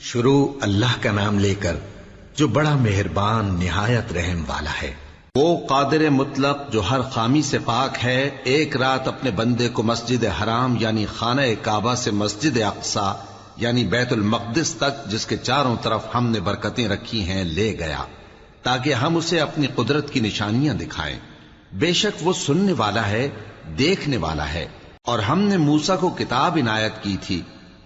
شروع اللہ کا نام لے کر جو بڑا مہربان نہایت رحم والا ہے۔ وہ قادر مطلق جو ہر خامی سے پاک ہے، ایک رات اپنے بندے کو مسجد حرام یعنی خانہ کعبہ سے مسجد اقصی یعنی بیت المقدس تک، جس کے چاروں طرف ہم نے برکتیں رکھی ہیں، لے گیا تاکہ ہم اسے اپنی قدرت کی نشانیاں دکھائیں۔ بے شک وہ سننے والا ہے، دیکھنے والا ہے۔ اور ہم نے موسیٰ کو کتاب عنایت کی تھی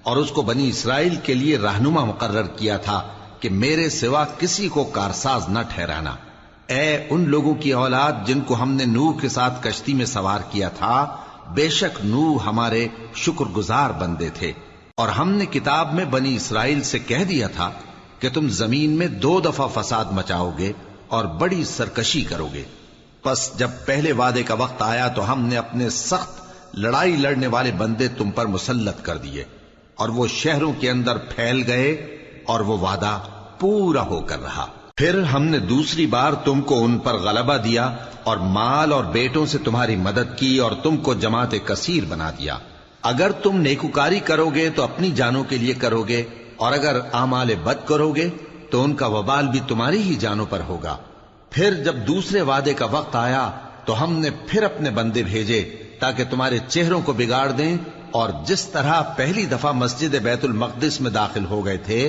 اور اس کو بنی اسرائیل کے لیے رہنما مقرر کیا تھا کہ میرے سوا کسی کو کارساز نہ ٹھہرانا۔ اے ان لوگوں کی اولاد جن کو ہم نے نوح کے ساتھ کشتی میں سوار کیا تھا، بے شک نوح ہمارے شکر گزار بندے تھے۔ اور ہم نے کتاب میں بنی اسرائیل سے کہہ دیا تھا کہ تم زمین میں 2 دفعہ فساد مچاؤ گے اور بڑی سرکشی کرو گے۔ پس جب پہلے وعدے کا وقت آیا تو ہم نے اپنے سخت لڑائی لڑنے والے بندے تم پر مسلط کر دیے، اور وہ شہروں کے اندر پھیل گئے، اور وہ وعدہ پورا ہو کر رہا۔ پھر ہم نے دوسری بار تم کو ان پر غلبہ دیا اور مال اور بیٹوں سے تمہاری مدد کی اور تم کو جماعت کثیر بنا دیا۔ اگر تم نیکوکاری کرو گے تو اپنی جانوں کے لیے کرو گے، اور اگر اعمال بد کرو گے تو ان کا وبال بھی تمہاری ہی جانوں پر ہوگا۔ پھر جب دوسرے وعدے کا وقت آیا تو ہم نے پھر اپنے بندے بھیجے تاکہ تمہارے چہروں کو بگاڑ دیں، اور جس طرح پہلی دفعہ مسجد بیت المقدس میں داخل ہو گئے تھے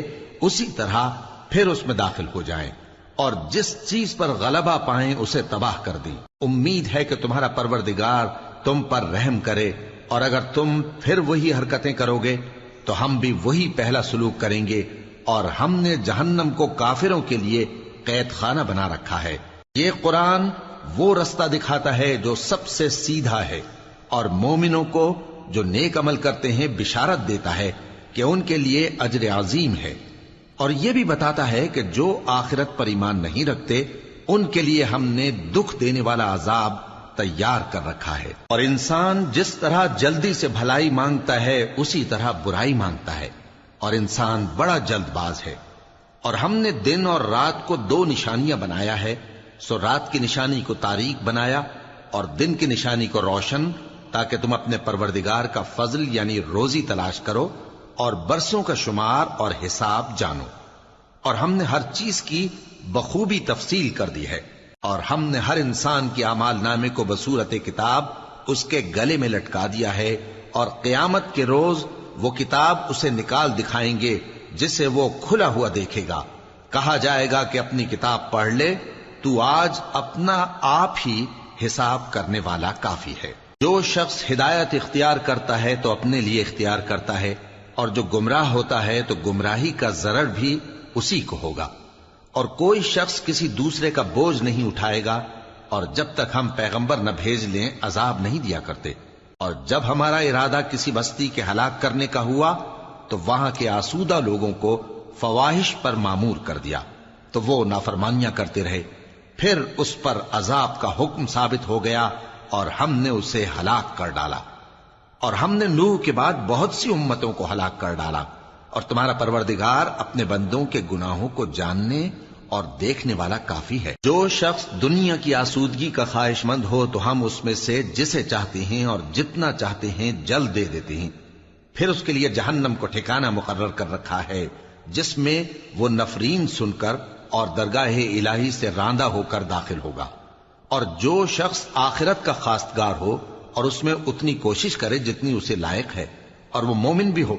اسی طرح پھر اس میں داخل ہو جائیں، اور جس چیز پر غلبہ پائیں اسے تباہ کر دیں۔ امید ہے کہ تمہارا پروردگار تم پر رحم کرے، اور اگر تم پھر وہی حرکتیں کرو گے تو ہم بھی وہی پہلا سلوک کریں گے، اور ہم نے جہنم کو کافروں کے لیے قید خانہ بنا رکھا ہے۔ یہ قرآن وہ رستہ دکھاتا ہے جو سب سے سیدھا ہے، اور مومنوں کو جو نیک عمل کرتے ہیں بشارت دیتا ہے کہ ان کے لیے اجر عظیم ہے، اور یہ بھی بتاتا ہے کہ جو آخرت پر ایمان نہیں رکھتے ان کے لیے ہم نے دکھ دینے والا عذاب تیار کر رکھا ہے۔ اور انسان جس طرح جلدی سے بھلائی مانگتا ہے اسی طرح برائی مانگتا ہے، اور انسان بڑا جلد باز ہے۔ اور ہم نے دن اور رات کو 2 نشانیاں بنایا ہے، سو رات کی نشانی کو تاریک بنایا اور دن کی نشانی کو روشن، تاکہ تم اپنے پروردگار کا فضل یعنی روزی تلاش کرو اور برسوں کا شمار اور حساب جانو۔ اور ہم نے ہر چیز کی بخوبی تفصیل کر دی ہے، اور ہم نے ہر انسان کی اعمال نامے کو بصورت کتاب اس کے گلے میں لٹکا دیا ہے، اور قیامت کے روز وہ کتاب اسے نکال دکھائیں گے جسے وہ کھلا ہوا دیکھے گا۔ کہا جائے گا کہ اپنی کتاب پڑھ لے، تو آج اپنا آپ ہی حساب کرنے والا کافی ہے۔ جو شخص ہدایت اختیار کرتا ہے تو اپنے لیے اختیار کرتا ہے، اور جو گمراہ ہوتا ہے تو گمراہی کا ضرر بھی اسی کو ہوگا۔ اور کوئی شخص کسی دوسرے کا بوجھ نہیں اٹھائے گا، اور جب تک ہم پیغمبر نہ بھیج لیں عذاب نہیں دیا کرتے۔ اور جب ہمارا ارادہ کسی بستی کے ہلاک کرنے کا ہوا تو وہاں کے آسودہ لوگوں کو فواحش پر مامور کر دیا، تو وہ نافرمانیاں کرتے رہے۔ پھر اس پر عذاب کا حکم ثابت ہو گیا اور ہم نے اسے ہلاک کر ڈالا۔ اور ہم نے نوح کے بعد بہت سی امتوں کو ہلاک کر ڈالا، اور تمہارا پروردگار اپنے بندوں کے گناہوں کو جاننے اور دیکھنے والا کافی ہے۔ جو شخص دنیا کی آسودگی کا خواہش مند ہو تو ہم اس میں سے جسے چاہتے ہیں اور جتنا چاہتے ہیں جلد دے دیتے ہیں۔ پھر اس کے لیے جہنم کو ٹھکانہ مقرر کر رکھا ہے، جس میں وہ نفرین سن کر اور درگاہ الہی سے راندہ ہو کر داخل ہوگا۔ اور جو شخص آخرت کا خواستگار ہو اور اس میں اتنی کوشش کرے جتنی اسے لائق ہے، اور وہ مومن بھی ہو،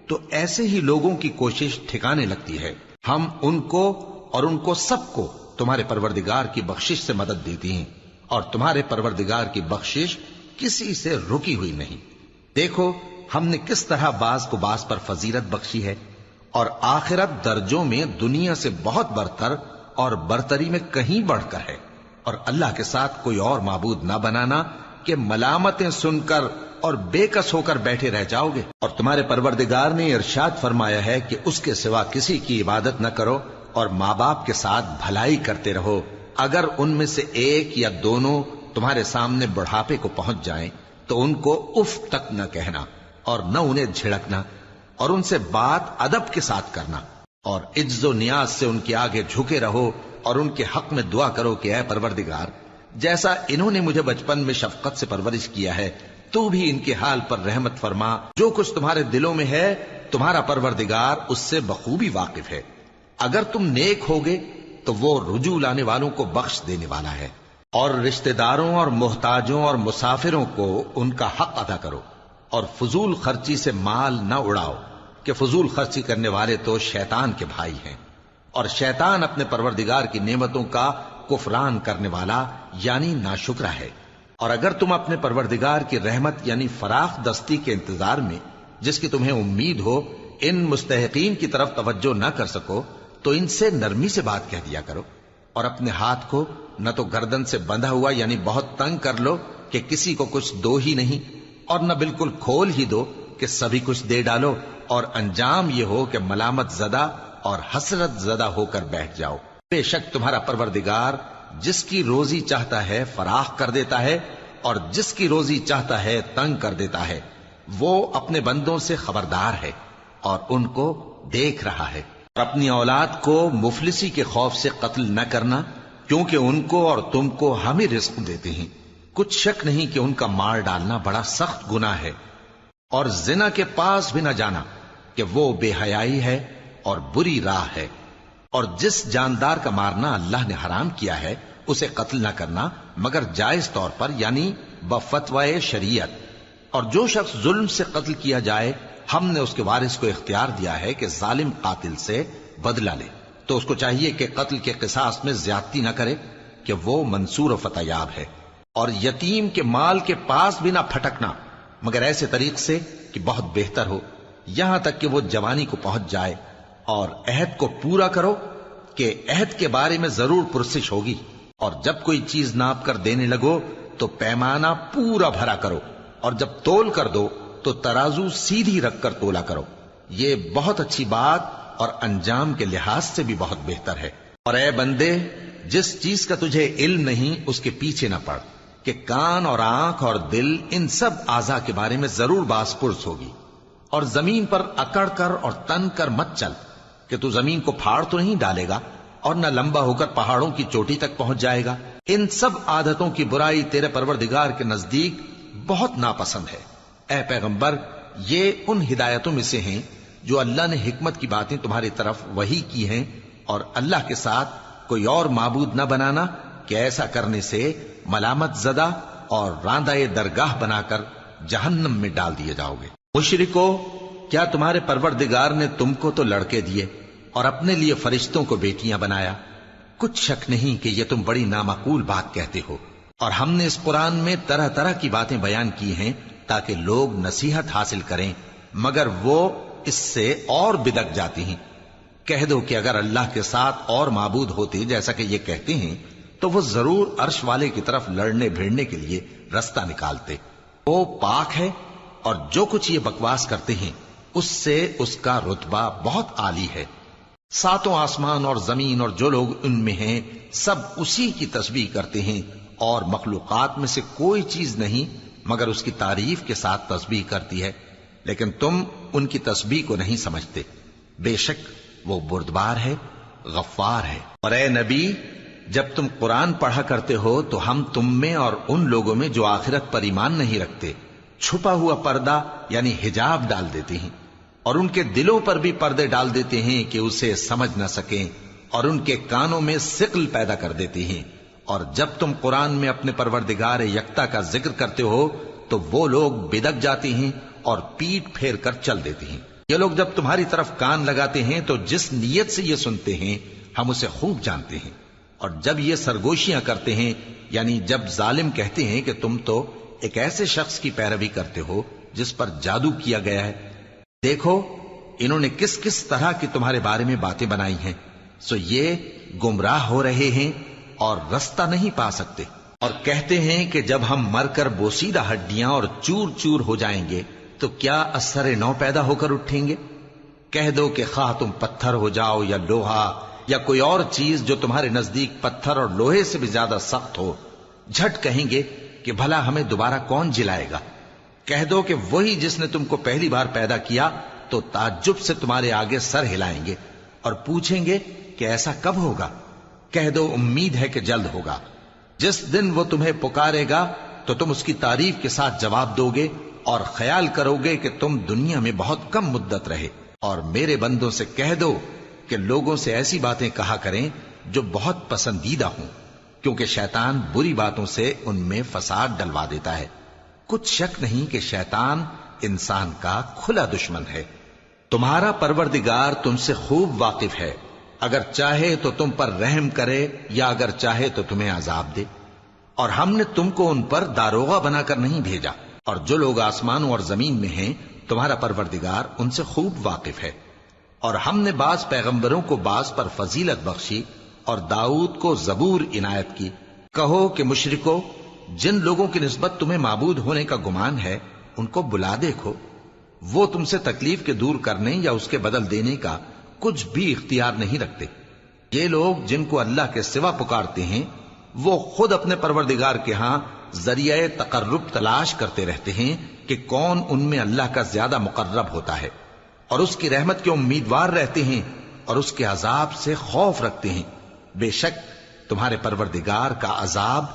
تو ایسے ہی لوگوں کی کوشش ٹھکانے لگتی ہے۔ ہم ان کو اور ان کو سب کو تمہارے پروردگار کی بخشش سے مدد دیتی ہیں، اور تمہارے پروردگار کی بخشش کسی سے رکی ہوئی نہیں۔ دیکھو ہم نے کس طرح بعض کو بعض پر فضیلت بخشی ہے، اور آخرت درجوں میں دنیا سے بہت برتر اور برتری میں کہیں بڑھ کر ہے۔ اور اللہ کے ساتھ کوئی اور معبود نہ بنانا کہ ملامتیں سن کر اور بے کس ہو کر بیٹھے رہ جاؤ گے۔ اور تمہارے پروردگار نے ارشاد فرمایا ہے کہ اس کے سوا کسی کی عبادت نہ کرو، اور ماں باپ کے ساتھ بھلائی کرتے رہو۔ اگر ان میں سے ایک یا دونوں تمہارے سامنے بڑھاپے کو پہنچ جائیں تو ان کو اف تک نہ کہنا، اور نہ انہیں جھڑکنا، اور ان سے بات ادب کے ساتھ کرنا، اور عجز و نیاز سے ان کے آگے جھکے رہو، اور ان کے حق میں دعا کرو کہ اے پروردگار، جیسا انہوں نے مجھے بچپن میں شفقت سے پرورش کیا ہے، تو بھی ان کے حال پر رحمت فرما۔ جو کچھ تمہارے دلوں میں ہے تمہارا پروردگار اس سے بخوبی واقف ہے۔ اگر تم نیک ہوگے تو وہ رجوع لانے والوں کو بخش دینے والا ہے۔ اور رشتہ داروں اور محتاجوں اور مسافروں کو ان کا حق ادا کرو، اور فضول خرچی سے مال نہ اڑاؤ، کہ فضول خرچی کرنے والے تو شیطان کے بھائی ہیں، اور شیطان اپنے پروردگار کی نعمتوں کا کفران کرنے والا یعنی ناشکرا ہے۔ اور اگر تم اپنے پروردگار کی رحمت یعنی فراخ دستی کے انتظار میں، جس کی تمہیں امید ہو، ان مستحقین کی طرف توجہ نہ کر سکو تو ان سے نرمی سے بات کہہ دیا کرو، اور اپنے ہاتھ کو نہ تو گردن سے بندھا ہوا یعنی بہت تنگ کر لو کہ کسی کو کچھ دو ہی نہیں، اور نہ بالکل کھول ہی دو کہ سبھی کچھ دے ڈالو، اور انجام یہ ہو کہ ملامت زدہ اور حسرت زدہ ہو کر بیٹھ جاؤ۔ بے شک تمہارا پروردگار جس کی روزی چاہتا ہے فراخ کر دیتا ہے، اور جس کی روزی چاہتا ہے تنگ کر دیتا ہے۔ وہ اپنے بندوں سے خبردار ہے اور ان کو دیکھ رہا ہے۔ اور اپنی اولاد کو مفلسی کے خوف سے قتل نہ کرنا، کیونکہ ان کو اور تم کو ہم ہی رزق دیتے ہیں۔ کچھ شک نہیں کہ ان کا مار ڈالنا بڑا سخت گناہ ہے۔ اور زنا کے پاس بھی نہ جانا، کہ وہ بے حیائی ہے اور بری راہ ہے۔ اور جس جاندار کا مارنا اللہ نے حرام کیا ہے اسے قتل نہ کرنا مگر جائز طور پر یعنی بفتوائے شریعت۔ اور جو شخص ظلم سے قتل کیا جائے، ہم نے اس کے وارث کو اختیار دیا ہے کہ ظالم قاتل سے بدلہ لے، تو اس کو چاہیے کہ قتل کے قصاص میں زیادتی نہ کرے، کہ وہ منصور و فتح یاب ہے۔ اور یتیم کے مال کے پاس بھی نہ پھٹکنا مگر ایسے طریق سے کہ بہت بہتر ہو، یہاں تک کہ وہ جوانی کو پہنچ جائے۔ اور عہد کو پورا کرو، کہ عہد کے بارے میں ضرور پرسش ہوگی۔ اور جب کوئی چیز ناپ کر دینے لگو تو پیمانہ پورا بھرا کرو، اور جب تول کر دو تو ترازو سیدھی رکھ کر تولا کرو، یہ بہت اچھی بات اور انجام کے لحاظ سے بھی بہت بہتر ہے۔ اور اے بندے، جس چیز کا تجھے علم نہیں اس کے پیچھے نہ پڑ، کہ کان اور آنکھ اور دل ان سب اعضاء کے بارے میں ضرور باز پرس ہوگی۔ اور زمین پر اکڑ کر اور تن کر مت چل، کہ تو زمین کو پھاڑ تو نہیں ڈالے گا اور نہ لمبا ہو کر پہاڑوں کی چوٹی تک پہنچ جائے گا۔ ان سب عادتوں کی برائی تیرے پروردگار کے نزدیک بہت ناپسند ہے۔ اے پیغمبر، یہ ان ہدایتوں میں سے ہیں جو اللہ نے حکمت کی باتیں تمہاری طرف وحی کی ہیں، اور اللہ کے ساتھ کوئی اور معبود نہ بنانا، کہ ایسا کرنے سے ملامت زدہ اور راندہ درگاہ بنا کر جہنم میں ڈال دیے جاؤ گے۔ مشرکو، کیا تمہارے پروردگار نے تم کو تو لڑکے دیے اور اپنے لیے فرشتوں کو بیٹیاں بنایا؟ کچھ شک نہیں کہ یہ تم بڑی نامعقول بات کہتے ہو، اور ہم نے اس قرآن میں طرح طرح کی باتیں بیان کی ہیں تاکہ لوگ نصیحت حاصل کریں، مگر وہ اس سے اور بدک جاتی ہیں۔ کہہ دو کہ اگر اللہ کے ساتھ اور معبود ہوتے جیسا کہ یہ کہتے ہیں تو وہ ضرور عرش والے کی طرف لڑنے بھیڑنے کے لیے رستہ نکالتے۔ وہ پاک ہے، اور جو کچھ یہ بکواس کرتے ہیں اس سے اس کا رتبہ بہت عالی ہے۔ ساتوں آسمان اور زمین اور جو لوگ ان میں ہیں سب اسی کی تسبیح کرتے ہیں، اور مخلوقات میں سے کوئی چیز نہیں مگر اس کی تعریف کے ساتھ تسبیح کرتی ہے، لیکن تم ان کی تسبیح کو نہیں سمجھتے۔ بے شک وہ بردبار ہے، غفار ہے۔ اور اے نبی، جب تم قرآن پڑھا کرتے ہو تو ہم تم میں اور ان لوگوں میں جو آخرت پر ایمان نہیں رکھتے چھپا ہوا پردہ یعنی حجاب ڈال دیتے ہیں، اور ان کے دلوں پر بھی پردے ڈال دیتے ہیں کہ اسے سمجھ نہ سکیں، اور ان کے کانوں میں ثقل پیدا کر دیتے ہیں۔ اور جب تم قرآن میں اپنے پروردگار یکتا کا ذکر کرتے ہو تو وہ لوگ بدک جاتے ہیں اور پیٹ پھیر کر چل دیتے ہیں۔ یہ لوگ جب تمہاری طرف کان لگاتے ہیں تو جس نیت سے یہ سنتے ہیں ہم اسے خوب جانتے ہیں، اور جب یہ سرگوشیاں کرتے ہیں یعنی جب ظالم کہتے ہیں کہ تم تو ایک ایسے شخص کی پیروی کرتے ہو جس پر جادو کیا گیا ہے، دیکھو انہوں نے کس کس طرح کی تمہارے بارے میں باتیں بنائی ہیں، سو یہ گمراہ ہو رہے ہیں اور رستہ نہیں پا سکتے۔ اور کہتے ہیں کہ جب ہم مر کر بوسیدہ ہڈیاں اور چور چور ہو جائیں گے تو کیا اثر نو پیدا ہو کر اٹھیں گے؟ کہہ دو کہ خواہ تم پتھر ہو جاؤ یا لوہا یا کوئی اور چیز جو تمہارے نزدیک پتھر اور لوہے سے بھی زیادہ سخت ہو، جھٹ کہیں گے کہ بھلا ہمیں دوبارہ کون جلائے گا؟ کہہ دو کہ وہی جس نے تم کو پہلی بار پیدا کیا تو تعجب سے تمہارے آگے سر ہلائیں گے اور پوچھیں گے کہ ایسا کب ہوگا؟ کہہ دو امید ہے کہ جلد ہوگا۔ جس دن وہ تمہیں پکارے گا تو تم اس کی تعریف کے ساتھ جواب دو گے اور خیال کرو گے کہ تم دنیا میں بہت کم مدت رہے۔ اور میرے بندوں سے کہہ دو کہ لوگوں سے ایسی باتیں کہا کریں جو بہت پسندیدہ ہوں، کیونکہ شیطان بری باتوں سے ان میں فساد ڈلوا دیتا ہے۔ کچھ شک نہیں کہ شیطان انسان کا کھلا دشمن ہے۔ تمہارا پروردگار تم سے خوب واقف ہے، اگر چاہے تو تم پر رحم کرے یا اگر چاہے تو تمہیں عذاب دے۔ اور ہم نے تم کو ان پر داروغہ بنا کر نہیں بھیجا، اور جو لوگ آسمانوں اور زمین میں ہیں تمہارا پروردگار ان سے خوب واقف ہے۔ اور ہم نے بعض پیغمبروں کو بعض پر فضیلت بخشی اور داؤد کو زبور عنایت کی۔ کہو کہ مشرکو، جن لوگوں کی نسبت تمہیں معبود ہونے کا گمان ہے ان کو بلا دیکھو، وہ تم سے تکلیف کے دور کرنے یا اس کے بدل دینے کا کچھ بھی اختیار نہیں رکھتے۔ یہ لوگ جن کو اللہ کے سوا پکارتے ہیں وہ خود اپنے پروردگار کے ہاں ذریعہ تقرب تلاش کرتے رہتے ہیں کہ کون ان میں اللہ کا زیادہ مقرب ہوتا ہے، اور اس کی رحمت کے امیدوار رہتے ہیں اور اس کے عذاب سے خوف رکھتے ہیں۔ بے شک تمہارے پروردگار کا عذاب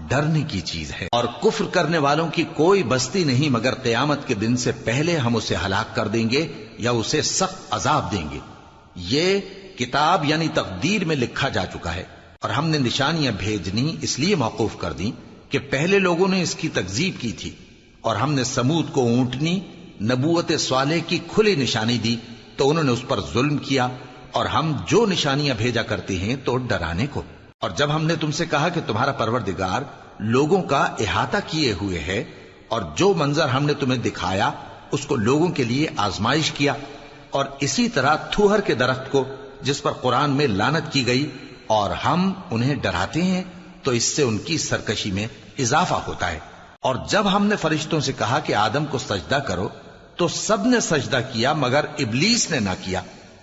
ڈرنے کی چیز ہے، اور کفر کرنے والوں کی کوئی بستی نہیں مگر قیامت کے دن سے پہلے ہم اسے ہلاک کر دیں گے یا اسے سخت عذاب دیں گے۔ یہ کتاب یعنی تقدیر میں لکھا جا چکا ہے، اور ہم نے نشانیاں بھیجنی اس لیے موقوف کر دیں کہ پہلے لوگوں نے اس کی تکذیب کی تھی، اور ہم نے سمود کو اونٹنی نبوت صالح کی کھلی نشانی دی تو انہوں نے اس پر ظلم کیا، اور ہم جو نشانیاں بھیجا کرتے ہیں تو ڈرانے کو۔ اور جب ہم نے تم سے کہا کہ تمہارا پروردگار لوگوں کا احاطہ کیے ہوئے ہے، اور جو منظر ہم نے تمہیں دکھایا اس کو لوگوں کے لیے آزمائش کیا، اور اسی طرح تھوہر کے درخت کو جس پر قرآن میں لعنت کی گئی، اور ہم انہیں ڈراتے ہیں تو اس سے ان کی سرکشی میں اضافہ ہوتا ہے۔ اور جب ہم نے فرشتوں سے کہا کہ آدم کو سجدہ کرو تو سب نے سجدہ کیا مگر ابلیس نے نہ کیا،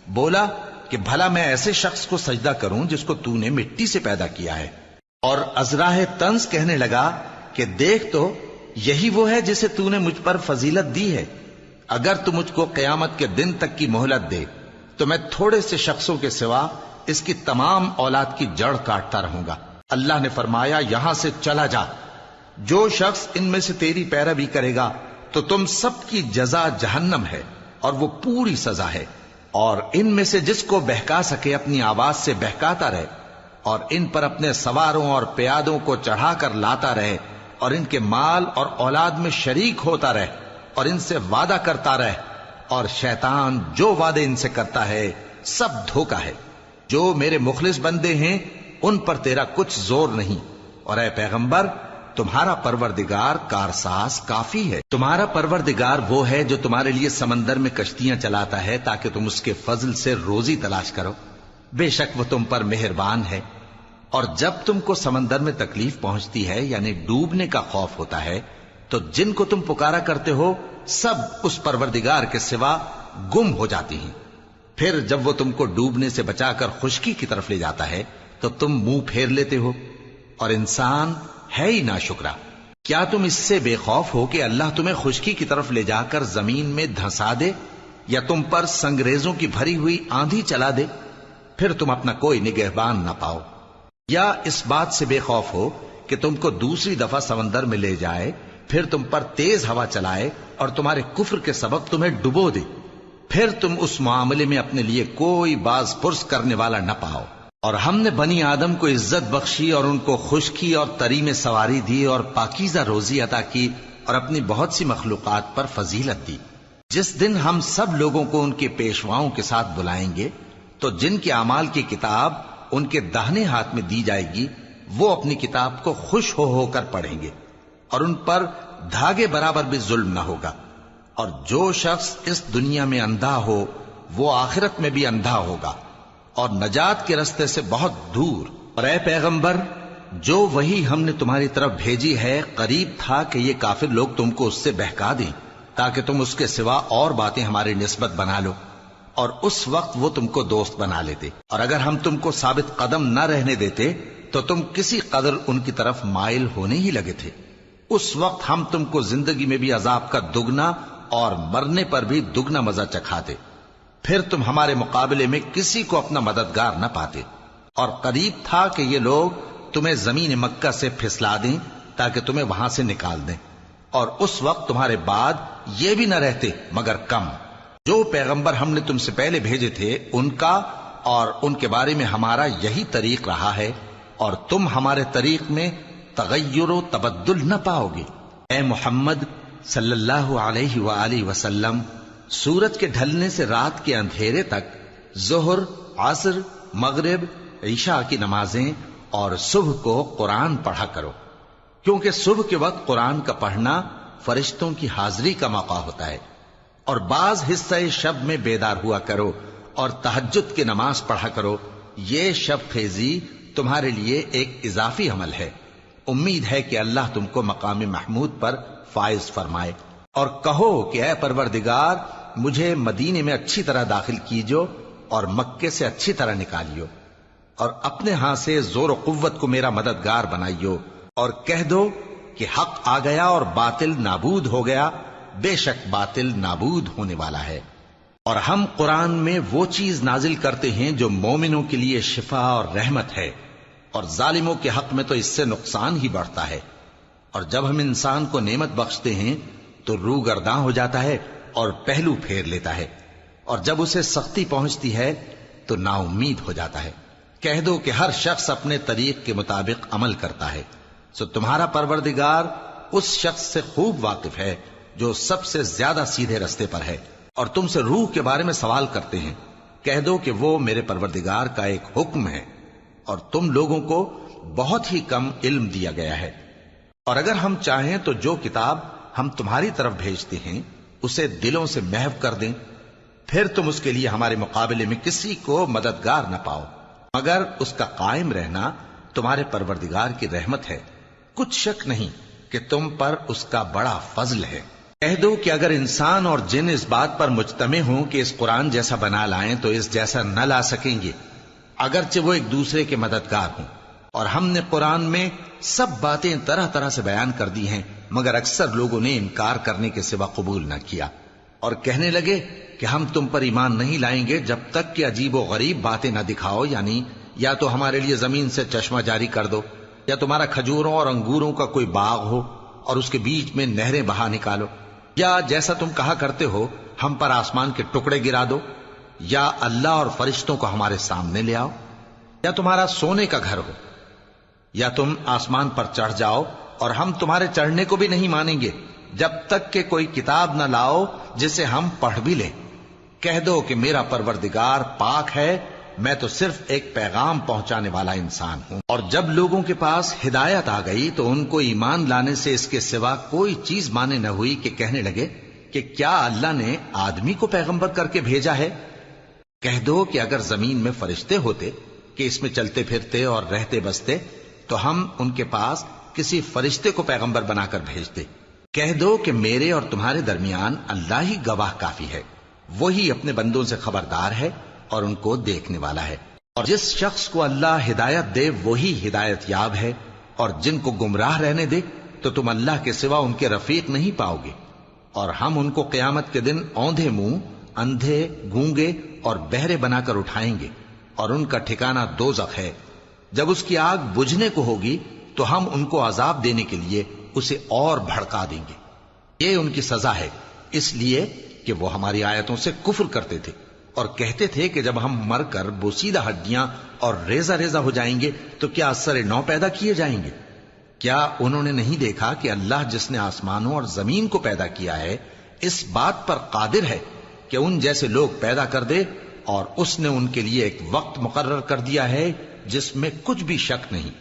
بولا کہ بھلا میں ایسے شخص کو سجدہ کروں جس کو تو نے مٹی سے پیدا کیا ہے۔ اور ازراہ طنز کہنے لگا کہ دیکھ تو یہی وہ ہے جسے تو نے مجھ پر فضیلت دی ہے، اگر تو مجھ کو قیامت کے دن تک کی مہلت دے تو میں تھوڑے سے شخصوں کے سوا اس کی تمام اولاد کی جڑ کاٹتا رہوں گا۔ اللہ نے فرمایا یہاں سے چلا جا، جو شخص ان میں سے تیری پیروی کرے گا تو تم سب کی جزا جہنم ہے اور وہ پوری سزا ہے، اور ان میں سے جس کو بہکا سکے اپنی آواز سے بہکاتا رہے، اور ان پر اپنے سواروں اور پیادوں کو چڑھا کر لاتا رہے، اور ان کے مال اور اولاد میں شریک ہوتا رہے، اور ان سے وعدہ کرتا رہے، اور شیطان جو وعدے ان سے کرتا ہے سب دھوکہ ہے۔ جو میرے مخلص بندے ہیں ان پر تیرا کچھ زور نہیں، اور اے پیغمبر تمہارا پروردگار کارساز کافی ہے۔ تمہارا پروردگار وہ ہے جو تمہارے لیے سمندر میں کشتیاں چلاتا ہے تاکہ تم اس کے فضل سے روزی تلاش کرو، بے شک وہ تم پر مہربان ہے۔ اور جب تم کو سمندر میں تکلیف پہنچتی ہے یعنی ڈوبنے کا خوف ہوتا ہے تو جن کو تم پکارا کرتے ہو سب اس پروردگار کے سوا گم ہو جاتی ہیں، پھر جب وہ تم کو ڈوبنے سے بچا کر خشکی کی طرف لے جاتا ہے تو تم منہ پھیر لیتے ہو، اور انسان ہے ہی ناشکرا۔ کیا تم اس سے بے خوف ہو کہ اللہ تمہیں خشکی کی طرف لے جا کر زمین میں دھنسا دے یا تم پر سنگریزوں کی بھری ہوئی آندھی چلا دے، پھر تم اپنا کوئی نگہبان نہ پاؤ؟ یا اس بات سے بے خوف ہو کہ تم کو دوسری دفعہ سمندر میں لے جائے، پھر تم پر تیز ہوا چلائے اور تمہارے کفر کے سبب تمہیں ڈبو دے، پھر تم اس معاملے میں اپنے لیے کوئی باز پرس کرنے والا نہ پاؤ؟ اور ہم نے بنی آدم کو عزت بخشی اور ان کو خشکی اور تری میں سواری دی اور پاکیزہ روزی عطا کی اور اپنی بہت سی مخلوقات پر فضیلت دی۔ جس دن ہم سب لوگوں کو ان کے پیشواؤں کے ساتھ بلائیں گے تو جن کے اعمال کی کتاب ان کے داہنے ہاتھ میں دی جائے گی وہ اپنی کتاب کو خوش ہو کر پڑھیں گے، اور ان پر دھاگے برابر بھی ظلم نہ ہوگا۔ اور جو شخص اس دنیا میں اندھا ہو وہ آخرت میں بھی اندھا ہوگا اور نجات کے رستے سے بہت دور۔ اور اے پیغمبر جو وہی ہم نے تمہاری طرف بھیجی ہے قریب تھا کہ یہ کافر لوگ تم کو اس سے بہکا دیں تاکہ تم اس کے سوا اور باتیں ہماری نسبت بنا لو، اور اس وقت وہ تم کو دوست بنا لیتے، اور اگر ہم تم کو ثابت قدم نہ رہنے دیتے تو تم کسی قدر ان کی طرف مائل ہونے ہی لگے تھے۔ اس وقت ہم تم کو زندگی میں بھی عذاب کا دگنا اور مرنے پر بھی دگنا مزہ چکھاتے، پھر تم ہمارے مقابلے میں کسی کو اپنا مددگار نہ پاتے۔ اور قریب تھا کہ یہ لوگ تمہیں زمین مکہ سے پھسلا دیں تاکہ تمہیں وہاں سے نکال دیں، اور اس وقت تمہارے بعد یہ بھی نہ رہتے مگر کم۔ جو پیغمبر ہم نے تم سے پہلے بھیجے تھے ان کا اور ان کے بارے میں ہمارا یہی طریق رہا ہے، اور تم ہمارے طریق میں تغیر و تبدل نہ پاؤ گے۔ اے محمد صلی اللہ علیہ وآلہ وسلم، سورج کے ڈھلنے سے رات کے اندھیرے تک ظہر، عصر، مغرب، عشاء کی نمازیں اور صبح کو قرآن پڑھا کرو، کیونکہ صبح کے وقت قرآن کا پڑھنا فرشتوں کی حاضری کا موقع ہوتا ہے، اور بعض حصہ شب میں بیدار ہوا کرو اور تہجد کی نماز پڑھا کرو۔ یہ شب خیزی تمہارے لیے ایک اضافی عمل ہے۔ امید ہے کہ اللہ تم کو مقام محمود پر فائز فرمائے۔ اور کہو کہ اے پروردگار، مجھے مدینے میں اچھی طرح داخل کیجو اور مکے سے اچھی طرح نکالیو، اور اپنے ہاں سے زور و قوت کو میرا مددگار بنائیو، اور کہہ دو کہ حق آ گیا اور باطل نابود ہو گیا، بے شک باطل نابود ہونے والا ہے۔ اور ہم قرآن میں وہ چیز نازل کرتے ہیں جو مومنوں کے لیے شفا اور رحمت ہے، اور ظالموں کے حق میں تو اس سے نقصان ہی بڑھتا ہے۔ اور جب ہم انسان کو نعمت بخشتے ہیں تو روح گرداں ہو جاتا ہے اور پہلو پھیر لیتا ہے، اور جب اسے سختی پہنچتی ہے تو نا امید ہو جاتا ہے۔ کہہ دو کہ ہر شخص اپنے طریق کے مطابق عمل کرتا ہے، سو تمہارا پروردگار اس شخص سے خوب واقف ہے جو سب سے زیادہ سیدھے رستے پر ہے۔ اور تم سے روح کے بارے میں سوال کرتے ہیں، کہہ دو کہ وہ میرے پروردگار کا ایک حکم ہے، اور تم لوگوں کو بہت ہی کم علم دیا گیا ہے۔ اور اگر ہم چاہیں تو جو کتاب ہم تمہاری طرف بھیجتے ہیں اسے دلوں سے محو کر دیں، پھر تم اس کے لیے ہمارے مقابلے میں کسی کو مددگار نہ پاؤ، مگر اس کا قائم رہنا تمہارے پروردگار کی رحمت ہے، کچھ شک نہیں کہ تم پر اس کا بڑا فضل ہے۔ کہہ دو کہ اگر انسان اور جن اس بات پر مجتمع ہوں کہ اس قرآن جیسا بنا لائیں تو اس جیسا نہ لا سکیں گے، اگرچہ وہ ایک دوسرے کے مددگار ہوں۔ اور ہم نے قرآن میں سب باتیں طرح طرح سے بیان کر دی ہیں، مگر اکثر لوگوں نے انکار کرنے کے سوا قبول نہ کیا، اور کہنے لگے کہ ہم تم پر ایمان نہیں لائیں گے جب تک کہ عجیب و غریب باتیں نہ دکھاؤ، یعنی یا تو ہمارے لیے زمین سے چشمہ جاری کر دو، یا تمہارا کھجوروں اور انگوروں کا کوئی باغ ہو اور اس کے بیچ میں نہریں بہا نکالو، یا جیسا تم کہا کرتے ہو ہم پر آسمان کے ٹکڑے گرا دو، یا اللہ اور فرشتوں کو ہمارے سامنے لے آؤ، یا تمہارا سونے کا گھر ہو، یا تم آسمان پر چڑھ جاؤ، اور ہم تمہارے چڑھنے کو بھی نہیں مانیں گے جب تک کہ کوئی کتاب نہ لاؤ جسے ہم پڑھ بھی لیں۔ کہہ دو کہ میرا پروردگار پاک ہے، میں تو صرف ایک پیغام پہنچانے والا انسان ہوں۔ اور جب لوگوں کے پاس ہدایت آ گئی تو ان کو ایمان لانے سے اس کے سوا کوئی چیز مانے نہ ہوئی کہ کہنے لگے کہ کیا اللہ نے آدمی کو پیغمبر کر کے بھیجا ہے؟ کہہ دو کہ اگر زمین میں فرشتے ہوتے کہ اس میں چلتے پھرتے اور رہتے بستے تو ہم ان کے پاس کسی فرشتے کو پیغمبر بنا کر بھیجتے۔ کہہ دو کہ میرے اور تمہارے درمیان اللہ ہی گواہ کافی ہے، وہی اپنے بندوں سے خبردار ہے اور ان کو دیکھنے والا ہے۔ اور جس شخص کو اللہ ہدایت دے وہی ہدایت یاب ہے، اور جن کو گمراہ رہنے دے تو تم اللہ کے سوا ان کے رفیق نہیں پاؤ گے۔ اور ہم ان کو قیامت کے دن اوندھے منہ، اندھے، گونگے اور بہرے بنا کر اٹھائیں گے، اور ان کا ٹھکانہ دوزخ ہے۔ جب اس کی آگ بجھنے کو ہوگی تو ہم ان کو عذاب دینے کے لیے اسے اور بھڑکا دیں گے۔ یہ ان کی سزا ہے، اس لیے کہ وہ ہماری آیتوں سے کفر کرتے تھے اور کہتے تھے کہ جب ہم مر کر بوسیدہ ہڈیاں اور ریزہ ریزہ ہو جائیں گے تو کیا اثر نو پیدا کیے جائیں گے؟ کیا انہوں نے نہیں دیکھا کہ اللہ جس نے آسمانوں اور زمین کو پیدا کیا ہے اس بات پر قادر ہے کہ ان جیسے لوگ پیدا کر دے، اور اس نے ان کے لیے ایک وقت مقرر کر دیا ہے جس میں کچھ بھی شک نہیں،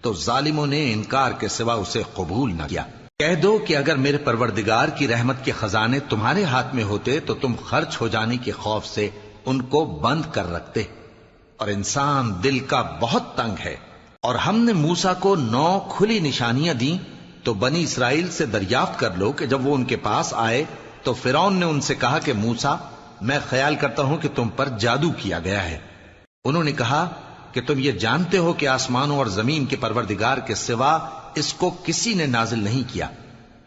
تو ظالموں نے انکار کے سوا اسے قبول نہ کیا۔ کہہ دو کہ اگر میرے پروردگار کی رحمت کے خزانے تمہارے ہاتھ میں ہوتے تو تم خرچ ہو جانے کے خوف سے ان کو بند کر رکھتے، اور انسان دل کا بہت تنگ ہے۔ اور ہم نے موسیٰ کو 9 کھلی نشانیاں دیں تو بنی اسرائیل سے دریافت کر لو کہ جب وہ ان کے پاس آئے تو فرعون نے ان سے کہا کہ موسیٰ، میں خیال کرتا ہوں کہ تم پر جادو کیا گیا ہے۔ انہوں نے کہا کہ تم یہ جانتے ہو کہ آسمانوں اور زمین کے پروردگار کے سوا اس کو کسی نے نازل نہیں کیا،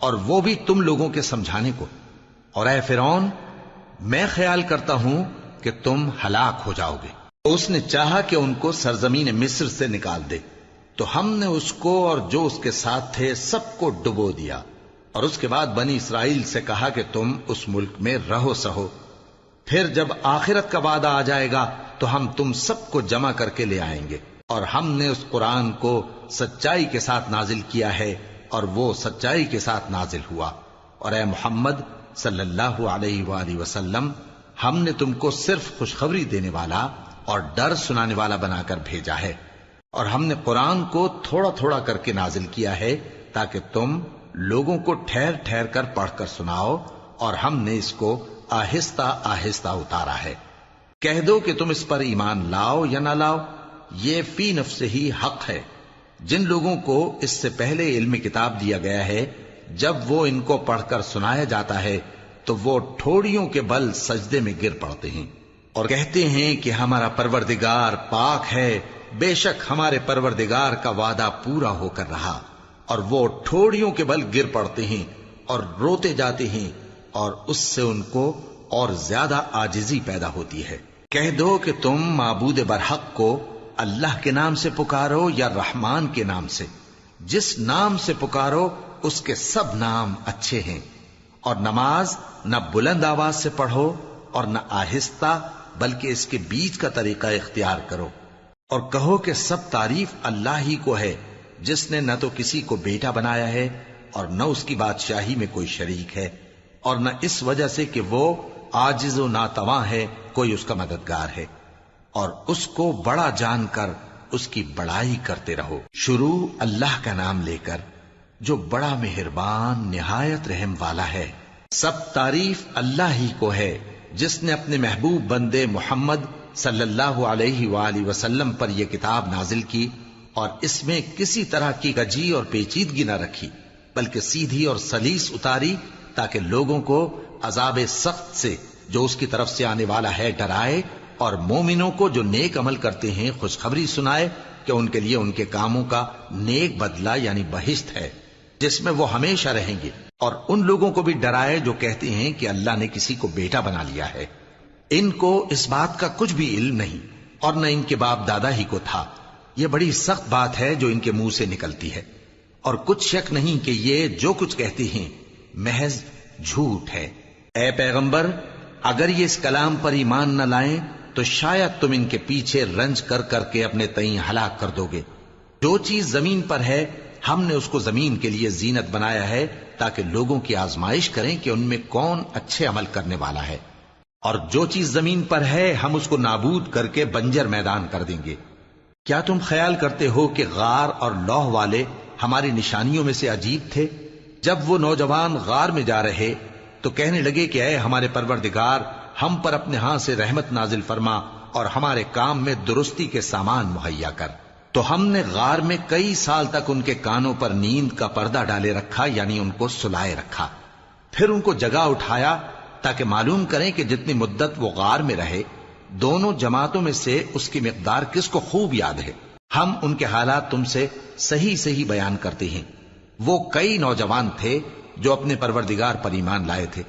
اور وہ بھی تم لوگوں کے سمجھانے کو۔ اور اے فرعون، میں خیال کرتا ہوں کہ تم ہلاک ہو جاؤ گے۔ تو اس نے چاہا کہ ان کو سرزمین مصر سے نکال دے، تو ہم نے اس کو اور جو اس کے ساتھ تھے سب کو ڈبو دیا، اور اس کے بعد بنی اسرائیل سے کہا کہ تم اس ملک میں رہو سہو، پھر جب آخرت کا وعدہ آ جائے گا تو ہم تم سب کو جمع کر کے لے آئیں گے، اور ہم نے اس قرآن کو سچائی کے ساتھ نازل کیا ہے اور وہ سچائی کے ساتھ نازل ہوا۔ اور اے محمد صلی اللہ علیہ وآلہ وسلم، ہم نے تم کو صرف خوشخبری دینے والا اور ڈر سنانے والا بنا کر بھیجا ہے، اور ہم نے قرآن کو تھوڑا تھوڑا کر کے نازل کیا ہے تاکہ تم لوگوں کو ٹھہر ٹھہر کر پڑھ کر سناؤ، اور ہم نے اس کو آہستہ آہستہ اتارا ہے۔ کہہ دو کہ تم اس پر ایمان لاؤ یا نہ لاؤ، یہ فی نفس ہی حق ہے۔ جن لوگوں کو اس سے پہلے علم کتاب دیا گیا ہے، جب وہ ان کو پڑھ کر سنایا جاتا ہے تو وہ ٹھوڑیوں کے بل سجدے میں گر پڑتے ہیں اور کہتے ہیں کہ ہمارا پروردگار پاک ہے، بے شک ہمارے پروردگار کا وعدہ پورا ہو کر رہا، اور وہ ٹھوڑیوں کے بل گر پڑتے ہیں اور روتے جاتے ہیں، اور اس سے ان کو اور زیادہ عاجزی پیدا ہوتی ہے۔ کہہ دو کہ تم معبود برحق کو اللہ کے نام سے پکارو یا رحمان کے نام سے، جس نام سے پکارو اس کے سب نام اچھے ہیں، اور نماز نہ بلند آواز سے پڑھو اور نہ آہستہ، بلکہ اس کے بیچ کا طریقہ اختیار کرو، اور کہو کہ سب تعریف اللہ ہی کو ہے، جس نے نہ تو کسی کو بیٹا بنایا ہے اور نہ اس کی بادشاہی میں کوئی شریک ہے، اور نہ اس وجہ سے کہ وہ عاجز و ناتواں ہے کوئی اس کا مددگار ہے، اور اس کو بڑا جان کر اس کی بڑائی کرتے رہو۔ شروع اللہ کا نام لے کر جو بڑا مہربان نہایت رحم والا ہے۔ سب تعریف اللہ ہی کو ہے جس نے اپنے محبوب بندے محمد صلی اللہ علیہ وآلہ وسلم پر یہ کتاب نازل کی، اور اس میں کسی طرح کی کجی اور پیچیدگی نہ رکھی، بلکہ سیدھی اور سلیس اتاری تاکہ لوگوں کو عذاب سخت سے جو اس کی طرف سے آنے والا ہے ڈرائے، اور مومنوں کو جو نیک عمل کرتے ہیں خوشخبری سنائے کہ ان کے لیے ان کے کاموں کا نیک بدلہ یعنی بہشت ہے جس میں وہ ہمیشہ رہیں گے، اور ان لوگوں کو بھی ڈرائے جو کہتے ہیں کہ اللہ نے کسی کو بیٹا بنا لیا ہے۔ ان کو اس بات کا کچھ بھی علم نہیں، اور نہ ان کے باپ دادا ہی کو تھا۔ یہ بڑی سخت بات ہے جو ان کے منہ سے نکلتی ہے، اور کچھ شک نہیں کہ یہ جو کچھ کہتے ہیں محض جھوٹ ہے۔ اے پیغمبر، اگر یہ اس کلام پر ایمان نہ لائیں تو شاید تم ان کے پیچھے رنج کر کر کے اپنے تئیں ہلاک کر دو گے۔ جو چیز زمین پر ہے ہم نے اس کو زمین کے لیے زینت بنایا ہے تاکہ لوگوں کی آزمائش کریں کہ ان میں کون اچھے عمل کرنے والا ہے، اور جو چیز زمین پر ہے ہم اس کو نابود کر کے بنجر میدان کر دیں گے۔ کیا تم خیال کرتے ہو کہ غار اور لوح والے ہماری نشانیوں میں سے عجیب تھے؟ جب وہ نوجوان غار میں جا رہے تو کہنے لگے کہ اے ہمارے پروردگار، ہم پر اپنے ہاں سے رحمت نازل فرما اور ہمارے کام میں درستی کے سامان مہیا کر۔ تو ہم نے غار میں کئی سال تک ان کے کانوں پر نیند کا پردہ ڈالے رکھا، یعنی ان کو سلائے رکھا، پھر ان کو جگا اٹھایا تاکہ معلوم کریں کہ جتنی مدت وہ غار میں رہے دونوں جماعتوں میں سے اس کی مقدار کس کو خوب یاد ہے۔ ہم ان کے حالات تم سے صحیح صحیح بیان کرتے ہیں۔ وہ کئی نوجوان تھے جو اپنے پروردگار پر ایمان لائے تھے،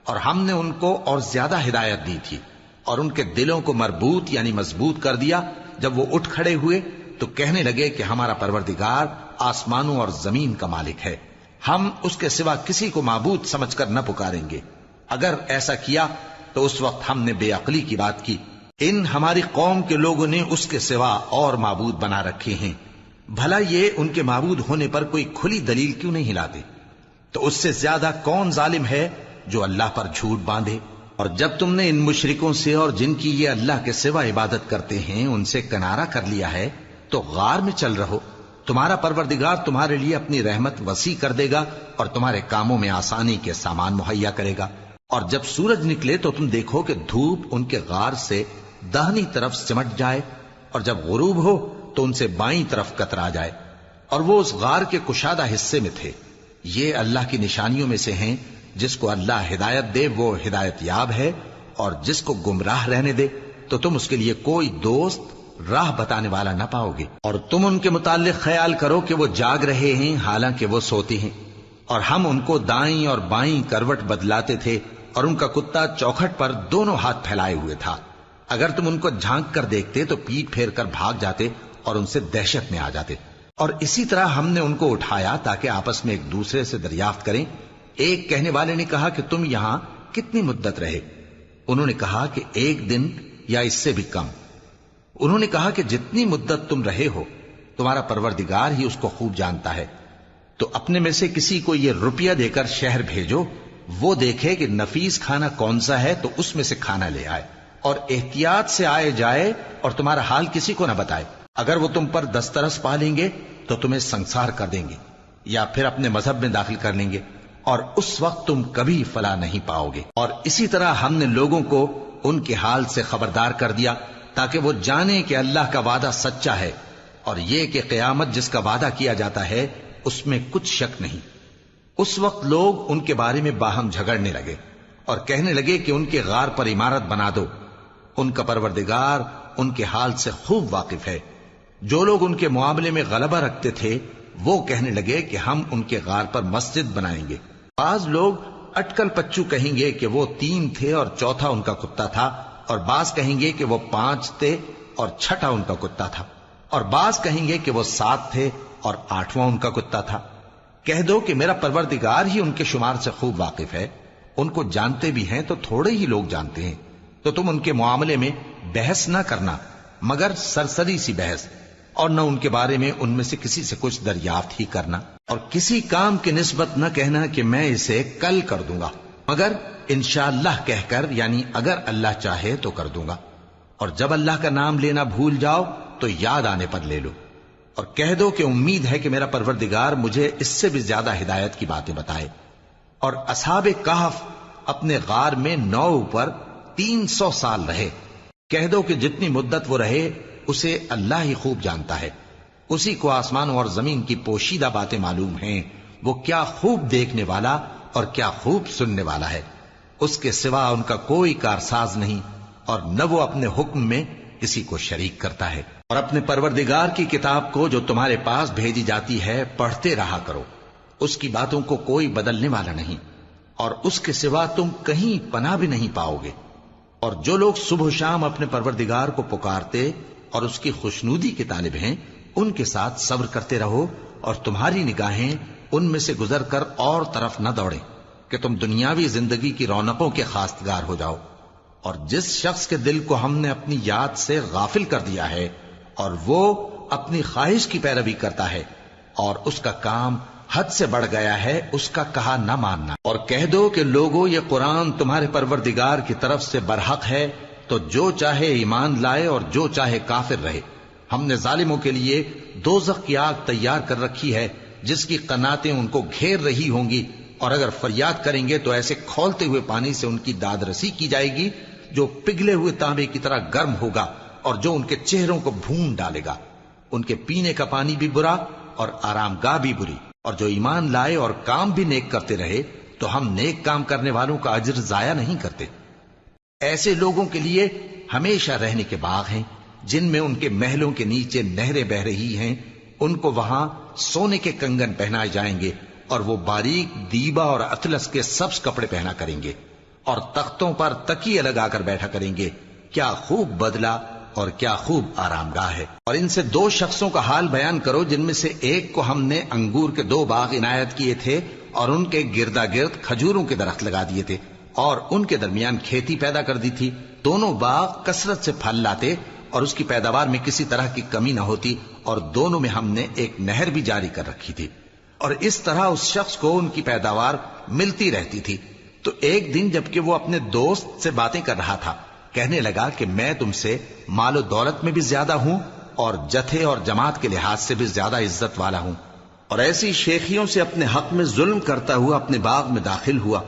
اور ہم نے ان کو اور زیادہ ہدایت دی تھی، اور ان کے دلوں کو مربوط یعنی مضبوط کر دیا۔ جب وہ اٹھ کھڑے ہوئے تو کہنے لگے کہ ہمارا پروردگار آسمانوں اور زمین کا مالک ہے، ہم اس کے سوا کسی کو معبود سمجھ کر نہ پکاریں گے۔ اگر ایسا کیا تو اس وقت ہم نے بے عقلی کی بات کی۔ ان ہماری قوم کے لوگوں نے اس کے سوا اور معبود بنا رکھے ہیں، بھلا یہ ان کے معبود ہونے پر کوئی کھلی دلیل کیوں نہیں لاتے؟ تو اس سے زیادہ کون ظالم ہے جو اللہ پر جھوٹ باندھے؟ اور جب تم نے ان مشرکوں سے اور جن کی یہ اللہ کے سوا عبادت کرتے ہیں ان سے کنارہ کر لیا ہے تو غار میں چل رہو، تمہارا پروردگار تمہارے لیے اپنی رحمت وسیع کر دے گا اور تمہارے کاموں میں آسانی کے سامان مہیا کرے گا۔ اور جب سورج نکلے تو تم دیکھو کہ دھوپ ان کے غار سے داہنی طرف سمٹ جائے، اور جب غروب ہو تو ان سے بائیں طرف کترا جائے، اور وہ اس غار کے کشادہ حصے میں تھے۔ یہ اللہ کی نشانیوں میں سے ہیں، جس کو اللہ ہدایت دے وہ ہدایت یاب ہے، اور جس کو گمراہ رہنے دے تو تم اس کے لیے کوئی دوست راہ بتانے والا نہ پاؤ گے۔ اور تم ان کے متعلق خیال کرو کہ وہ جاگ رہے ہیں حالانکہ وہ سوتے ہیں، اور ہم ان کو دائیں اور بائیں کروٹ بدلاتے تھے، اور ان کا کتا چوکھٹ پر دونوں ہاتھ پھیلائے ہوئے تھا۔ اگر تم ان کو جھانک کر دیکھتے تو پیٹ پھیر کر بھاگ جاتے اور ان سے دہشت میں آ جاتے۔ اور اسی طرح ہم نے ان کو اٹھایا تاکہ آپس میں ایک دوسرے سے دریافت کریں۔ ایک کہنے والے نے کہا کہ تم یہاں کتنی مدت رہے؟ انہوں نے کہا کہ 1 دن یا اس سے بھی کم۔ انہوں نے کہا کہ جتنی مدت تم رہے ہو تمہارا پروردگار ہی اس کو خوب جانتا ہے، تو اپنے میں سے کسی کو یہ روپیہ دے کر شہر بھیجو، وہ دیکھے کہ نفیس کھانا کون سا ہے تو اس میں سے کھانا لے آئے، اور احتیاط سے آئے جائے اور تمہارا حال کسی کو نہ بتائے۔ اگر وہ تم پر دسترس پا لیں گے تو تمہیں سنسار کر دیں گے یا پھر اپنے مذہب میں داخل کر لیں گے، اور اس وقت تم کبھی فلاح نہیں پاؤ گے۔ اور اسی طرح ہم نے لوگوں کو ان کے حال سے خبردار کر دیا تاکہ وہ جانیں کہ اللہ کا وعدہ سچا ہے، اور یہ کہ قیامت جس کا وعدہ کیا جاتا ہے اس میں کچھ شک نہیں۔ اس وقت لوگ ان کے بارے میں باہم جھگڑنے لگے اور کہنے لگے کہ ان کے غار پر عمارت بنا دو۔ ان کا پروردگار ان کے حال سے خوب واقف ہے۔ جو لوگ ان کے معاملے میں غلبہ رکھتے تھے وہ کہنے لگے کہ ہم ان کے غار پر مسجد بنائیں گے۔ بعض لوگ اٹکل پچو کہیں گے کہ وہ 3 تھے اور چوتھا ان کا کتا تھا، اور بعض کہیں گے کہ وہ 5 تھے اور چھٹا ان کا کتا تھا، اور بعض کہیں گے کہ وہ 7 تھے اور 8واں ان کا کتا تھا۔ کہہ دو کہ میرا پروردگار ہی ان کے شمار سے خوب واقف ہے، ان کو جانتے بھی ہیں تو تھوڑے ہی لوگ جانتے ہیں، تو تم ان کے معاملے میں بحث نہ کرنا مگر سرسری سی بحث، اور نہ ان کے بارے میں ان میں سے کسی سے کچھ دریافت ہی کرنا، اور کسی کام کی نسبت نہ کہنا کہ میں اسے کل کر دوں گا، مگر انشاءاللہ کہہ کر، یعنی اگر اللہ چاہے تو کر دوں گا، اور جب اللہ کا نام لینا بھول جاؤ تو یاد آنے پر لے لو، اور کہہ دو کہ امید ہے کہ میرا پروردگار مجھے اس سے بھی زیادہ ہدایت کی باتیں بتائے۔ اور اصحاب کہف اپنے غار میں 9 پر 300 سال رہے۔ کہہ دو کہ جتنی مدت وہ رہے اسے اللہ ہی خوب جانتا ہے، اسی کو آسمانوں اور زمین کی پوشیدہ باتیں معلوم ہیں، وہ کیا خوب دیکھنے والا اور کیا خوب سننے والا ہے۔ اس کے سوا ان کا کوئی کارساز نہیں، اور نہ وہ اپنے حکم میں کسی کو شریک کرتا ہے۔ اور اپنے پروردگار کی کتاب کو جو تمہارے پاس بھیجی جاتی ہے پڑھتے رہا کرو، اس کی باتوں کو کوئی بدلنے والا نہیں، اور اس کے سوا تم کہیں پناہ بھی نہیں پاؤ گے۔ اور جو لوگ صبح و شام اپنے پروردگار کو پکارتے اور اس کی خوشنودی کے طالب ہیں، ان کے ساتھ صبر کرتے رہو، اور تمہاری نگاہیں ان میں سے گزر کر اور طرف نہ دوڑیں کہ تم دنیاوی زندگی کی رونقوں کے خواستگار ہو جاؤ۔ اور جس شخص کے دل کو ہم نے اپنی یاد سے غافل کر دیا ہے اور وہ اپنی خواہش کی پیروی کرتا ہے اور اس کا کام حد سے بڑھ گیا ہے، اس کا کہا نہ ماننا۔ اور کہہ دو کہ لوگوں یہ قرآن تمہارے پروردگار کی طرف سے برحق ہے، تو جو چاہے ایمان لائے اور جو چاہے کافر رہے۔ ہم نے ظالموں کے لیے دوزخ کی آگ تیار کر رکھی ہے جس کی قناتیں ان کو گھیر رہی ہوں گی، اور اگر فریاد کریں گے تو ایسے کھولتے ہوئے پانی سے ان کی داد رسی کی جائے گی جو پگھلے ہوئے تانبے کی طرح گرم ہوگا، اور جو ان کے چہروں کو بھون ڈالے گا۔ ان کے پینے کا پانی بھی برا اور آرام گاہ بھی بری۔ اور جو ایمان لائے اور کام بھی نیک کرتے رہے تو ہم نیک کام کرنے والوں کا اجر ضائع نہیں کرتے۔ ایسے لوگوں کے لیے ہمیشہ رہنے کے باغ ہیں جن میں ان کے محلوں کے نیچے نہریں بہ رہی ہیں، ان کو وہاں سونے کے کنگن پہنائے جائیں گے، اور وہ باریک دیبا اور اطلس کے سبز کپڑے پہنا کریں گے، اور تختوں پر تکیے لگا کر بیٹھا کریں گے۔ کیا خوب بدلہ اور کیا خوب آرام گاہ ہے۔ اور ان سے 2 شخصوں کا حال بیان کرو جن میں سے ایک کو ہم نے انگور کے 2 باغ عنایت کیے تھے اور ان کے گردا گرد کھجوروں کے درخت لگا دیے تھے اور ان کے درمیان کھیتی پیدا کر دی تھی۔ دونوں باغ کثرت سے پھل لاتے اور اس کی پیداوار میں کسی طرح کی کمی نہ ہوتی، اور دونوں میں ہم نے ایک نہر بھی جاری کر رکھی تھی، اور اس طرح اس شخص کو ان کی پیداوار ملتی رہتی تھی۔ تو ایک دن جبکہ وہ اپنے دوست سے باتیں کر رہا تھا، کہنے لگا کہ میں تم سے مال و دولت میں بھی زیادہ ہوں اور جتھے اور جماعت کے لحاظ سے بھی زیادہ عزت والا ہوں، اور ایسی شیخیوں سے اپنے حق میں ظلم کرتا ہوا اپنے باغ میں داخل ہوا۔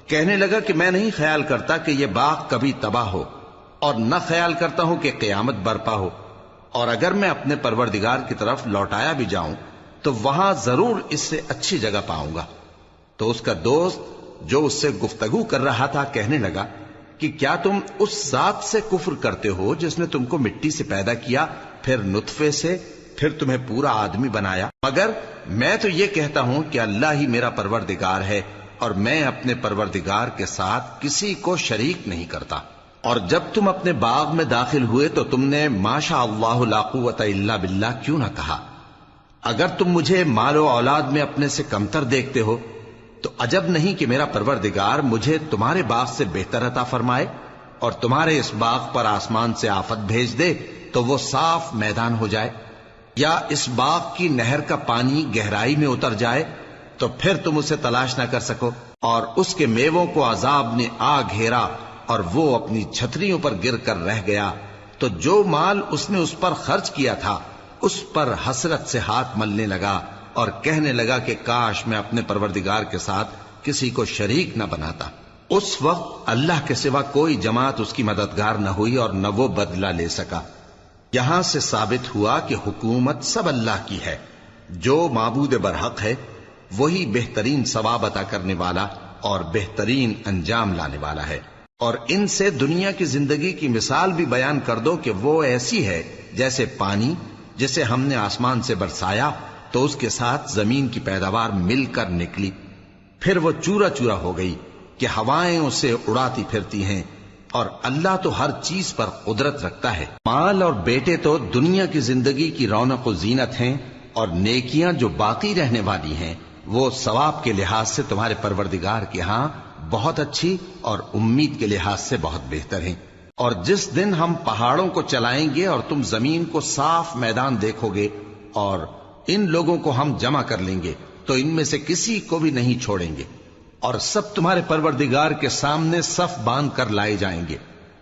کہنے لگا کہ میں نہیں خیال کرتا کہ یہ باغ کبھی تباہ ہو، اور نہ خیال کرتا ہوں کہ قیامت برپا ہو، اور اگر میں اپنے پروردگار کی طرف لوٹایا بھی جاؤں تو وہاں ضرور اس سے اچھی جگہ پاؤں گا۔ تو اس کا دوست جو اس سے گفتگو کر رہا تھا کہنے لگا کہ کیا تم اس ذات سے کفر کرتے ہو جس نے تم کو مٹی سے پیدا کیا، پھر نطفے سے، پھر تمہیں پورا آدمی بنایا؟ مگر میں تو یہ کہتا ہوں کہ اللہ ہی میرا پروردگار ہے، اور میں اپنے پروردگار کے ساتھ کسی کو شریک نہیں کرتا۔ اور جب تم اپنے باغ میں داخل ہوئے تو تم نے ما شاء اللہ لا قوت الا باللہ کیوں نہ کہا؟ اگر تم مجھے مال و اولاد میں اپنے سے کمتر دیکھتے ہو تو عجب نہیں کہ میرا پروردگار مجھے تمہارے باغ سے بہتر عطا فرمائے۔ اور تمہارے اس باغ پر آسمان سے آفت بھیج دے تو وہ صاف میدان ہو جائے، یا اس باغ کی نہر کا پانی گہرائی میں اتر جائے تو پھر تم اسے تلاش نہ کر سکو، اور اس کے میووں کو عذاب نے آ گھیرا اور وہ اپنی چھتریوں پر گر کر رہ گیا، تو جو مال اس نے اس پر خرچ کیا تھا اس پر حسرت سے ہاتھ ملنے لگا اور کہنے لگا کہ کاش میں اپنے پروردگار کے ساتھ کسی کو شریک نہ بناتا۔ اس وقت اللہ کے سوا کوئی جماعت اس کی مددگار نہ ہوئی اور نہ وہ بدلہ لے سکا۔ یہاں سے ثابت ہوا کہ حکومت سب اللہ کی ہے، جو معبود برحق ہے وہی بہترین ثواب عطا کرنے والا اور بہترین انجام لانے والا ہے۔ اور ان سے دنیا کی زندگی کی مثال بھی بیان کر دو کہ وہ ایسی ہے جیسے پانی جسے ہم نے آسمان سے برسایا تو اس کے ساتھ زمین کی پیداوار مل کر نکلی، پھر وہ چورا چورا ہو گئی کہ ہوائیں اسے اڑاتی پھرتی ہیں، اور اللہ تو ہر چیز پر قدرت رکھتا ہے۔ مال اور بیٹے تو دنیا کی زندگی کی رونق و زینت ہیں، اور نیکیاں جو باقی رہنے والی ہیں وہ ثواب کے لحاظ سے تمہارے پروردگار کے ہاں بہت اچھی اور امید کے لحاظ سے بہت بہتر ہیں۔ اور جس دن ہم پہاڑوں کو چلائیں گے اور تم زمین کو صاف میدان دیکھو گے اور ان لوگوں کو ہم جمع کر لیں گے تو ان میں سے کسی کو بھی نہیں چھوڑیں گے، اور سب تمہارے پروردگار کے سامنے صف باندھ کر لائے جائیں گے،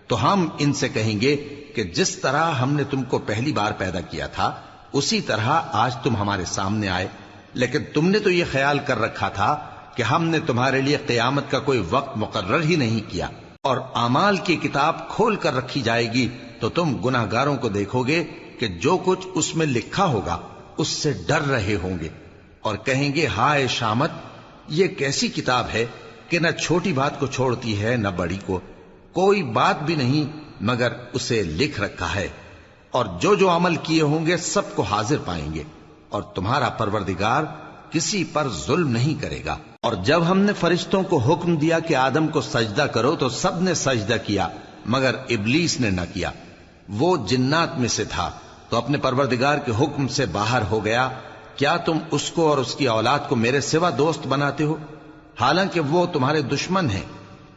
تو ہم ان سے کہیں گے کہ جس طرح ہم نے تم کو پہلی بار پیدا کیا تھا اسی طرح آج تم ہمارے سامنے آئے، لیکن تم نے تو یہ خیال کر رکھا تھا کہ ہم نے تمہارے لیے قیامت کا کوئی وقت مقرر ہی نہیں کیا، اور اعمال کی کتاب کھول کر رکھی جائے گی تو تم گناہگاروں کو دیکھو گے کہ جو کچھ اس میں لکھا ہوگا اس سے ڈر رہے ہوں گے، اور کہیں گے ہائے شامت، یہ کیسی کتاب ہے کہ نہ چھوٹی بات کو چھوڑتی ہے نہ بڑی کو، کوئی بات بھی نہیں مگر اسے لکھ رکھا ہے، اور جو جو عمل کیے ہوں گے سب کو حاضر پائیں گے، اور تمہارا پروردگار کسی پر ظلم نہیں کرے گا۔ اور جب ہم نے فرشتوں کو حکم دیا کہ آدم کو سجدہ کرو تو سب نے سجدہ کیا مگر ابلیس نے نہ کیا، وہ جنات میں سے تھا تو اپنے پروردگار کے حکم سے باہر ہو گیا۔ کیا تم اس کو اور اس کی اولاد کو میرے سوا دوست بناتے ہو، حالانکہ وہ تمہارے دشمن ہیں،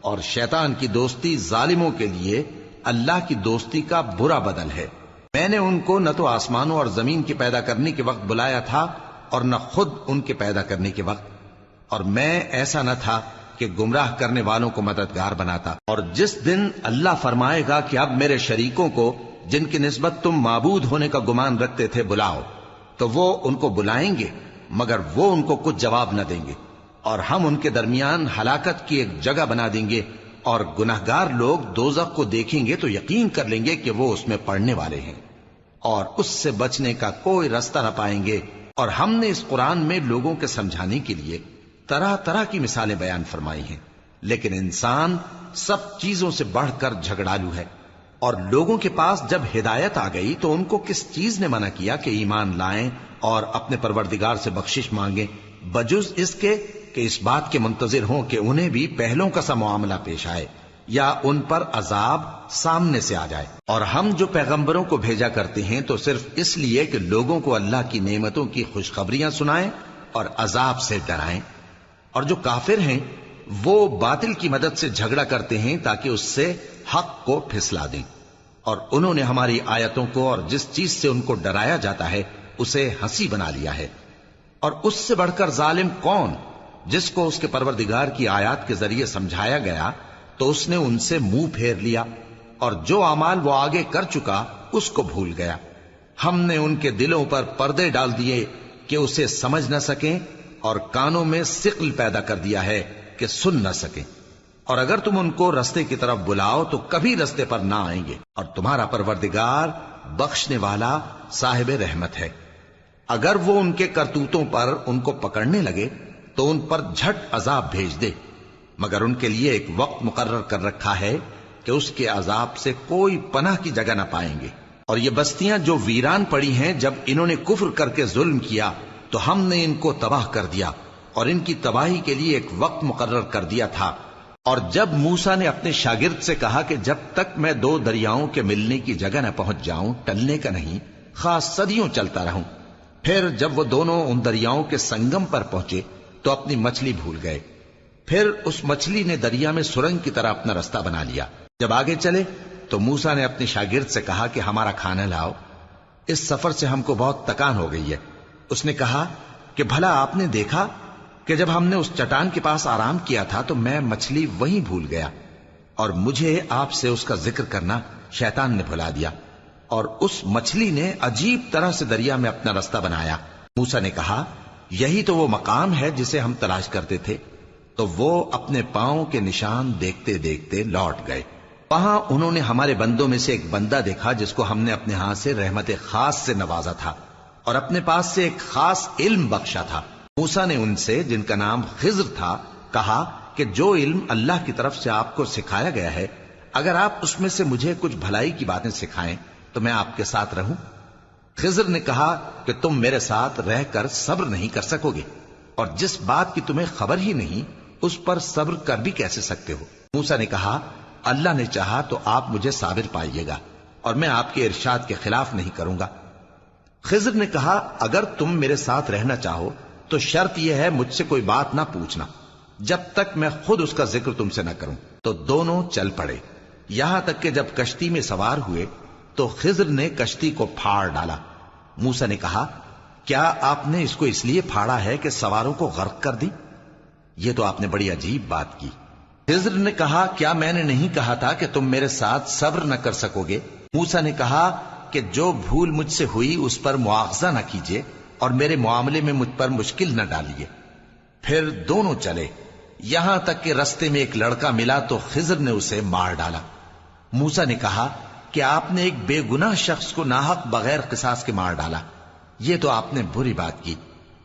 اور شیطان کی دوستی ظالموں کے لیے اللہ کی دوستی کا برا بدل ہے۔ میں نے ان کو نہ تو آسمانوں اور زمین کے پیدا کرنے کے وقت بلایا تھا اور نہ خود ان کے پیدا کرنے کے وقت، اور میں ایسا نہ تھا کہ گمراہ کرنے والوں کو مددگار بناتا۔ اور جس دن اللہ فرمائے گا کہ اب میرے شریکوں کو جن کی نسبت تم معبود ہونے کا گمان رکھتے تھے بلاؤ، تو وہ ان کو بلائیں گے مگر وہ ان کو کچھ جواب نہ دیں گے، اور ہم ان کے درمیان ہلاکت کی ایک جگہ بنا دیں گے، اور گناہگار لوگ دوزخ کو دیکھیں گے تو یقین کر لیں گے کہ وہ اس میں پڑنے والے ہیں، اور اس سے بچنے کا کوئی راستہ نہ پائیں گے۔ اور ہم نے اس قرآن میں لوگوں کے سمجھانے کے لیے طرح طرح کی مثالیں بیان فرمائی ہیں، لیکن انسان سب چیزوں سے بڑھ کر جھگڑالو ہے، اور لوگوں کے پاس جب ہدایت آ گئی تو ان کو کس چیز نے منع کیا کہ ایمان لائیں اور اپنے پروردگار سے بخشش مانگیں، بجز اس کے کہ اس بات کے منتظر ہوں کہ انہیں بھی پہلوں کا سا معاملہ پیش آئے یا ان پر عذاب سامنے سے آ جائے۔ اور ہم جو پیغمبروں کو بھیجا کرتے ہیں تو صرف اس لیے کہ لوگوں کو اللہ کی نعمتوں کی خوشخبریاں سنائیں اور عذاب سے ڈرائیں، اور جو کافر ہیں وہ باطل کی مدد سے جھگڑا کرتے ہیں تاکہ اس سے حق کو پھسلا دیں، اور انہوں نے ہماری آیتوں کو اور جس چیز سے ان کو ڈرایا جاتا ہے اسے ہنسی بنا لیا ہے۔ اور اس سے بڑھ کر ظالم کون، جس کو اس کے پروردگار کی آیات کے ذریعے سمجھایا گیا تو اس نے ان سے منہ پھیر لیا، اور جو اعمال وہ آگے کر چکا اس کو بھول گیا۔ ہم نے ان کے دلوں پر پردے ڈال دیے کہ اسے سمجھ نہ سکیں، اور کانوں میں ثقل پیدا کر دیا ہے کہ سن نہ سکیں، اور اگر تم ان کو رستے کی طرف بلاؤ تو کبھی رستے پر نہ آئیں گے، اور تمہارا پروردگار بخشنے والا صاحب رحمت ہے۔ اگر وہ ان کے کرتوتوں پر ان کو پکڑنے لگے تو ان پر جھٹ عذاب بھیج دے، مگر ان کے لیے ایک وقت مقرر کر رکھا ہے کہ اس کے عذاب سے کوئی پناہ کی جگہ نہ پائیں گے۔ اور یہ بستیاں جو ویران پڑی ہیں، جب انہوں نے کفر کر کے ظلم کیا تو ہم نے ان کو تباہ کر دیا، اور ان کی تباہی کے لیے ایک وقت مقرر کر دیا تھا۔ اور جب موسیٰ نے اپنے شاگرد سے کہا کہ جب تک میں دو دریاؤں کے ملنے کی جگہ نہ پہنچ جاؤں ٹلنے کا نہیں، خاص صدیوں چلتا رہوں، پھر جب وہ دونوں ان دریاؤں کے سنگم پر پہنچے تو اپنی مچھلی بھول گئے، پھر اس مچھلی نے دریا میں سرنگ کی طرح اپنا رستہ بنا لیا، جب آگے چلے تو موسیٰ نے اپنے شاگرد سے کہا کہ ہمارا کھانا لاؤ، اس سفر سے ہم کو بہت تکان ہو گئی ہے۔ اس نے کہا کہ بھلا آپ نے دیکھا کہ جب ہم نے اس چٹان کے پاس آرام کیا تھا تو میں مچھلی وہیں بھول گیا، اور مجھے آپ سے اس کا ذکر کرنا شیطان نے بھلا دیا، اور اس مچھلی نے عجیب طرح سے دریا میں اپنا رستہ بنایا۔ موسیٰ نے کہا یہی تو وہ مقام ہے جسے ہم تلاش کرتے تھے۔ تو وہ اپنے پاؤں کے نشان دیکھتے دیکھتے لوٹ گئے۔ وہاں انہوں نے ہمارے بندوں میں سے ایک بندہ دیکھا جس کو ہم نے اپنے ہاں سے رحمت خاص سے نوازا تھا اور اپنے پاس سے ایک خاص علم بخشا تھا۔ موسیٰ نے ان سے، جن کا نام خضر تھا، کہا کہ جو علم اللہ کی طرف سے آپ کو سکھایا گیا ہے، اگر آپ اس میں سے مجھے کچھ بھلائی کی باتیں سکھائیں تو میں آپ کے ساتھ رہوں۔ خضر نے کہا کہ تم میرے ساتھ رہ کر صبر نہیں کر سکو گے، اور جس بات کی تمہیں خبر ہی نہیں اس پر صبر کر بھی کیسے سکتے ہو؟ موسیٰ نے کہا اللہ نے چاہا تو آپ مجھے صابر پائیے گا، اور میں آپ کے ارشاد کے خلاف نہیں کروں گا۔ خضر نے کہا اگر تم میرے ساتھ رہنا چاہو تو شرط یہ ہے مجھ سے کوئی بات نہ پوچھنا جب تک میں خود اس کا ذکر تم سے نہ کروں۔ تو دونوں چل پڑے، یہاں تک کہ جب کشتی میں سوار ہوئے تو خضر نے کشتی کو پھاڑ ڈالا۔ موسیٰ نے کہا کیا آپ نے اس کو اس لیے پھاڑا ہے کہ سواروں کو غرق کر دی؟ یہ تو آپ نے بڑی عجیب بات کی۔ خضر نے کہا کیا میں نے نہیں کہا تھا کہ تم میرے ساتھ صبر نہ کر سکو گے؟ موسیٰ نے کہا کہ جو بھول مجھ سے ہوئی اس پر مواخذہ نہ کیجیے اور میرے معاملے میں مجھ پر مشکل نہ ڈالیے۔ پھر دونوں چلے، یہاں تک کہ رستے میں ایک لڑکا ملا تو خضر نے اسے مار ڈالا۔ موسیٰ نے کہا کہ آپ نے ایک بے گناہ شخص کو ناحق بغیر قصاص کے مار ڈالا، یہ تو آپ نے بری بات کی۔